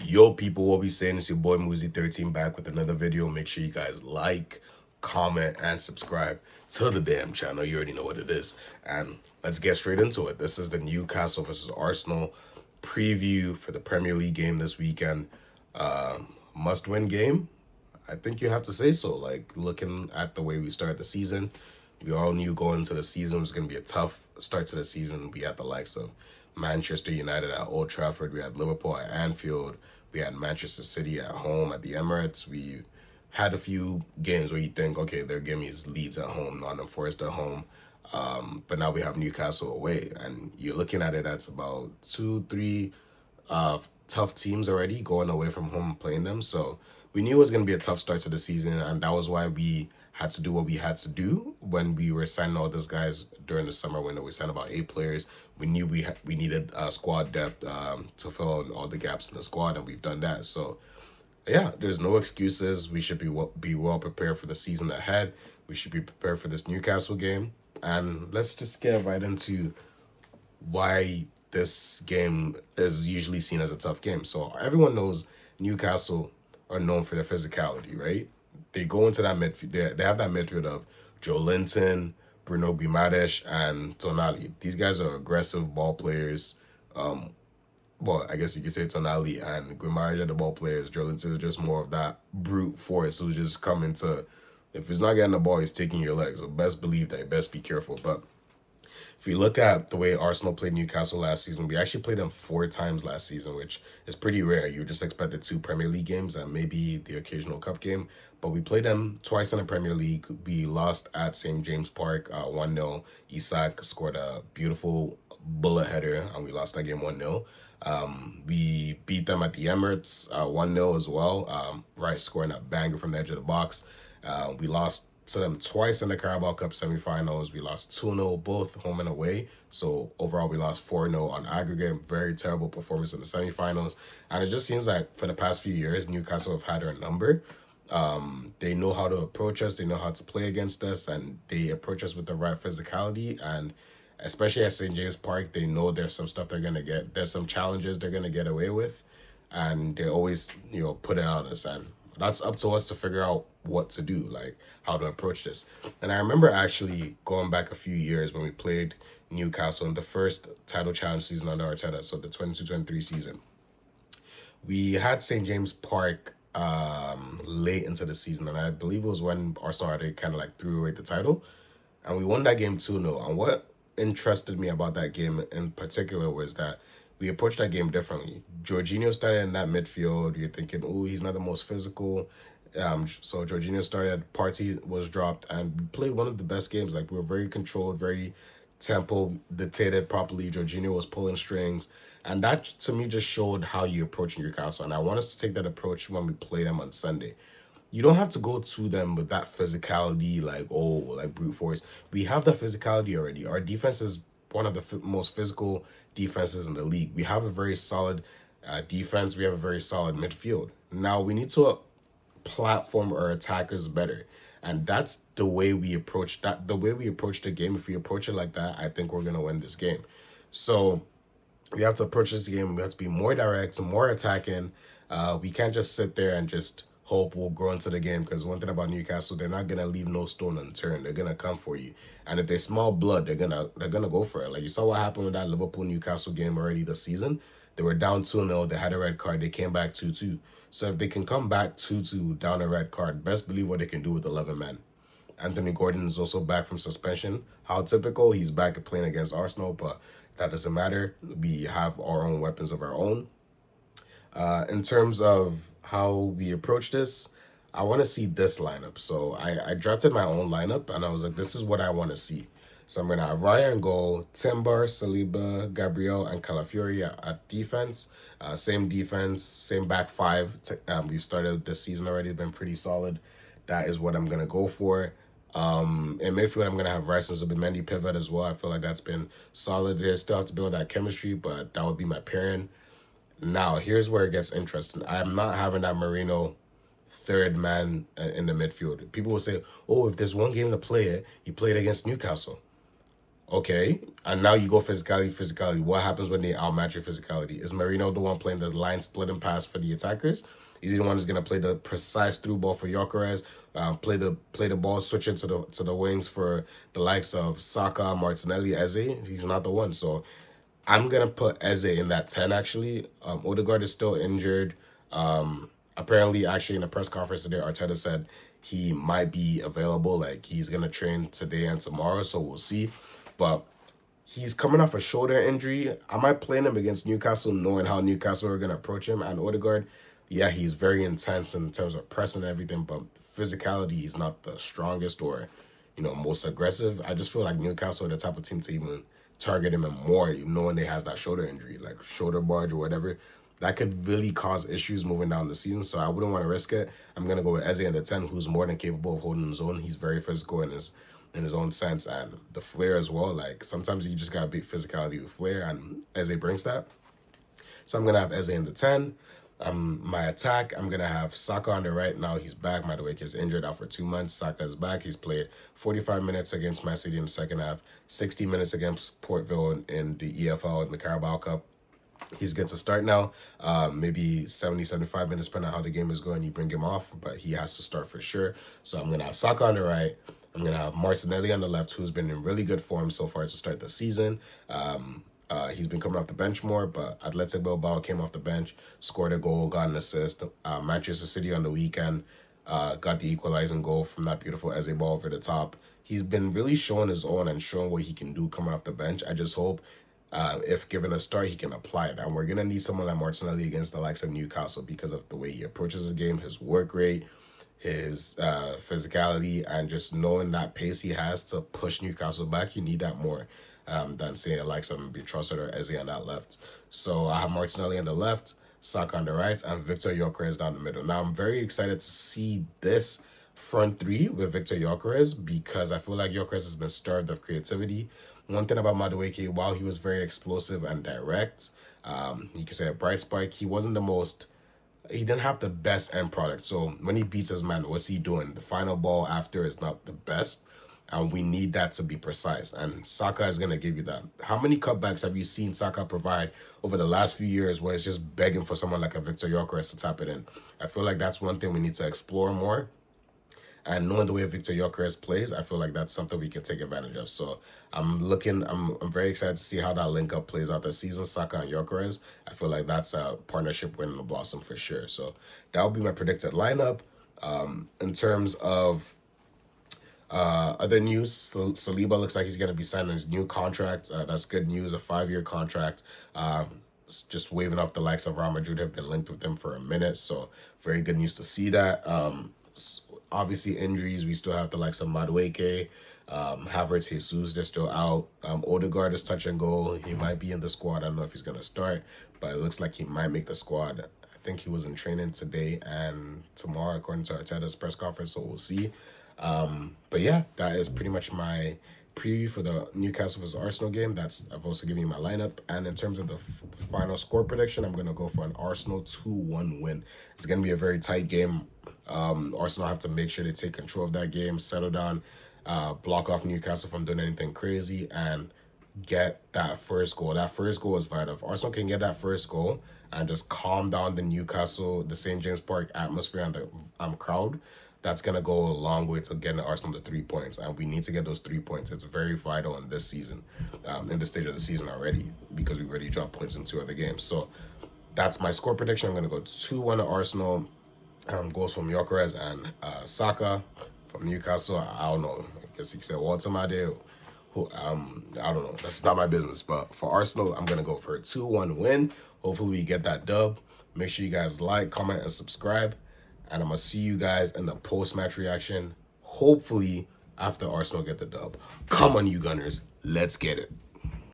Yo, people, what we saying? It's your boy Muzi13 back with another video. Make sure you guys like, comment, and subscribe to the damn channel. You already know what it is. And let's get straight into it. This is the Newcastle versus Arsenal preview for the Premier League game this weekend. Must-win game? I think you have to say so. Like, looking at the way we started the season, we all knew going into the season was going to be a tough start to the season. We had the likes of Manchester United at Old Trafford. We had Liverpool at Anfield. We had Manchester City at home at the Emirates. We had a few games where you think, okay, they're giving us Leeds at home, Nottingham Forest at home. But now we have Newcastle away. And you're looking at it, that's about two, three tough teams already going away from home and playing them. So we knew it was going to be a tough start to the season, and that was why we had to do what we had to do when we were signing all those guys during the summer window. We signed about 8 players. We knew we needed squad depth to fill in all the gaps in the squad, and we've done that. So yeah, there's no excuses. We should be well prepared for the season ahead. We should be prepared for this Newcastle game, and let's just get right into why this game is usually seen as a tough game. So everyone knows Newcastle are known for their physicality, right? They go into that midfield. They have that midfield of Joe Linton, Bruno Guimaraes, and Tonali. These guys are aggressive ball players. Well, I guess you could say Tonali and Guimaraes are the ball players. Joe Linton is just more of that brute force who just come into. If he's not getting the ball, he's taking your legs. So best believe that. Best be careful. But if you look at the way Arsenal played Newcastle last season, we actually played them 4 times last season, which is pretty rare. You just expected 2 Premier League games and maybe the occasional cup game. But we played them twice in the Premier League. We lost at St. James Park 1-0. Isak scored a beautiful bullet header, and we lost that game 1-0. We beat them at the Emirates 1-0 as well. Rice scoring a banger from the edge of the box. We lost to them twice in the Carabao Cup semifinals. We lost 2-0 both home and away. So overall, we lost 4-0 on aggregate. Very terrible performance in the semifinals. And it just seems like for the past few years, Newcastle have had our number. They know how to approach us. They know how to play against us. And they approach us with the right physicality. And especially at St. James Park, they know there's some stuff they're going to get. There's some challenges they're going to get away with. And they always, put it on us. And that's up to us to figure out what to do, like how to approach this. And I remember actually going back a few years when we played Newcastle in the first title challenge season under Arteta, so the 22-23 season. We had St. James Park late into the season, and I believe it was when Arsenal had kind of like threw away the title, and we won that game 2-0. And what interested me about that game in particular was that we approached that game differently. Jorginho started in that midfield. You're thinking, oh, he's not the most physical. So Jorginho started, Partey was dropped, and we played one of the best games. Like, we were very controlled, very tempo dictated properly. Jorginho was pulling strings. And that, to me, just showed how you approach Newcastle. And I want us to take that approach when we play them on Sunday. You don't have to go to them with that physicality, like, oh, like brute force. We have the physicality already. Our defense is one of the most physical defenses in the league. We have a very solid defense. We have a very solid midfield. Now, we need to platform our attackers better. And that's the way we approach that. The way we approach the game. If we approach it like that, I think we're gonna win this game. So we have to approach this game. We have to be more direct, more attacking. We can't just sit there and just hope we'll grow into the game. Because one thing about Newcastle, they're not gonna leave no stone unturned. They're gonna come for you. And if they smell blood, they're gonna go for it. Like you saw what happened with that Liverpool Newcastle game already this season. They were down 2-0. They had a red card. They came back 2-2. So if they can come back 2-2 down a red card, best believe what they can do with 11 men. Anthony Gordon is also back from suspension. How typical, he's back playing against Arsenal, but that doesn't matter. We have our own weapons of our own. In terms of how we approach this, I want to see this lineup. So I drafted my own lineup, and I was like, this is what I want to see. So I'm going to have Raya in goal, Timber, Saliba, Gabriel, and Calafiori at defense. Same defense, same back five. We've started this season already, been pretty solid. That is what I'm going to go for. In midfield, I'm going to have Rice and Zubimendi pivot as well. I feel like that's been solid. They still have to build that chemistry, but that would be my pairing. Now, here's where it gets interesting. I'm not having that Marino third man in the midfield. People will say, oh, if there's one game to play it, you play it against Newcastle. Okay, and now you go physicality, physicality. What happens when they outmatch your physicality? Is Marino the one playing the line splitting pass for the attackers? Is he the one who's gonna play the precise through ball for Gyökeres? Play the ball, switch into the wings for the likes of Saka, Martinelli, Eze. He's not the one. So I'm gonna put Eze in that 10 actually. Odegaard is still injured. Apparently, actually in a press conference today, Arteta said he might be available. Like he's gonna train today and tomorrow, so we'll see. But he's coming off a shoulder injury. I might play him against Newcastle, knowing how Newcastle are gonna approach him. And Odegaard, yeah, he's very intense in terms of pressing and everything, but physicality, he's not the strongest or, most aggressive. I just feel like Newcastle are the type of team to even target him and more, knowing they has that shoulder injury, like shoulder barge or whatever. That could really cause issues moving down the season. So I wouldn't want to risk it. I'm gonna go with Eze in the 10, who's more than capable of holding his own. He's very physical in his own sense, and the flair as well. Like sometimes you just gotta beat physicality with flair, and Eze brings that. So I'm gonna have Eze in the 10. My attack, I'm gonna have Saka on the right. Now he's back. Madueke is injured out for 2 months. Saka is back. He's played 45 minutes against Man City in the second half, 60 minutes against Port Vale in the EFL in the Carabao Cup. He's good to start now. Maybe 70, 75 minutes, depending on how the game is going, you bring him off, but he has to start for sure. So I'm going to have Saka on the right. I'm going to have Martinelli on the left, who's been in really good form so far to start the season. He's been coming off the bench more, but Athletic Bilbao came off the bench, scored a goal, got an assist. Manchester City on the weekend got the equalizing goal from that beautiful Eze ball over the top. He's been really showing his own and showing what he can do coming off the bench. I just hope if given a start, he can apply it. And we're going to need someone like Martinelli against the likes of Newcastle because of the way he approaches the game, his work rate, his physicality, and just knowing that pace he has to push Newcastle back. You need that more than saying the likes of maybe Trossard or Eze on that left. So I have Martinelli on the left, Saka on the right, and Victor Gyökeres down the middle. Now, I'm very excited to see this front three with Victor Gyökeres because I feel like Gyökeres has been starved of creativity. One thing about Madueke, while he was very explosive and direct, you can say a bright spark, he didn't have the best end product. So when he beats his man, what's he doing? The final ball after is not the best. And we need that to be precise. And Saka is going to give you that. How many cutbacks have you seen Saka provide over the last few years where it's just begging for someone like a Victor Gyökeres to tap it in? I feel like that's one thing we need to explore more. And knowing the way Victor Gyökeres plays, I feel like that's something we can take advantage of. So I'm very excited to see how that link up plays out this season, Saka and Gyökeres. I feel like that's a partnership winning the blossom for sure. So that will be my predicted lineup. In terms of other news, Saliba looks like he's going to be signing his new contract. That's good news, a 5-year contract. Just waving off the likes of Real Madrid have been linked with him for a minute. So very good news to see that. Obviously, injuries, we still have the likes of Madueke, Havertz, Jesus, they're still out. Odegaard is touch and go. He might be in the squad. I don't know if he's going to start, but it looks like he might make the squad. I think he was in training today and tomorrow, according to Arteta's press conference, so we'll see. But yeah, that is pretty much my preview for the Newcastle vs Arsenal game. I've also given you my lineup. And in terms of the final score prediction, I'm going to go for an Arsenal 2-1 win. It's going to be a very tight game. Arsenal have to make sure they take control of that game, settle down, block off Newcastle from doing anything crazy, and get that first goal. That first goal is vital. If Arsenal can get that first goal and just calm down the St. James Park atmosphere and the crowd, that's going to go a long way to getting Arsenal to 3 points. And we need to get those 3 points. It's very vital in this season, in this stage of the season already, because we already dropped points in 2 other games. So that's my score prediction. I'm going to go 2-1 to Arsenal. Goals from Gyökeres and Saka from Newcastle. I don't know. I guess you could say Walter Made. I don't know. That's not my business. But for Arsenal, I'm going to go for a 2-1 win. Hopefully we get that dub. Make sure you guys like, comment, and subscribe. And I'm going to see you guys in the post-match reaction. Hopefully after Arsenal get the dub. Come on, you Gunners. Let's get it.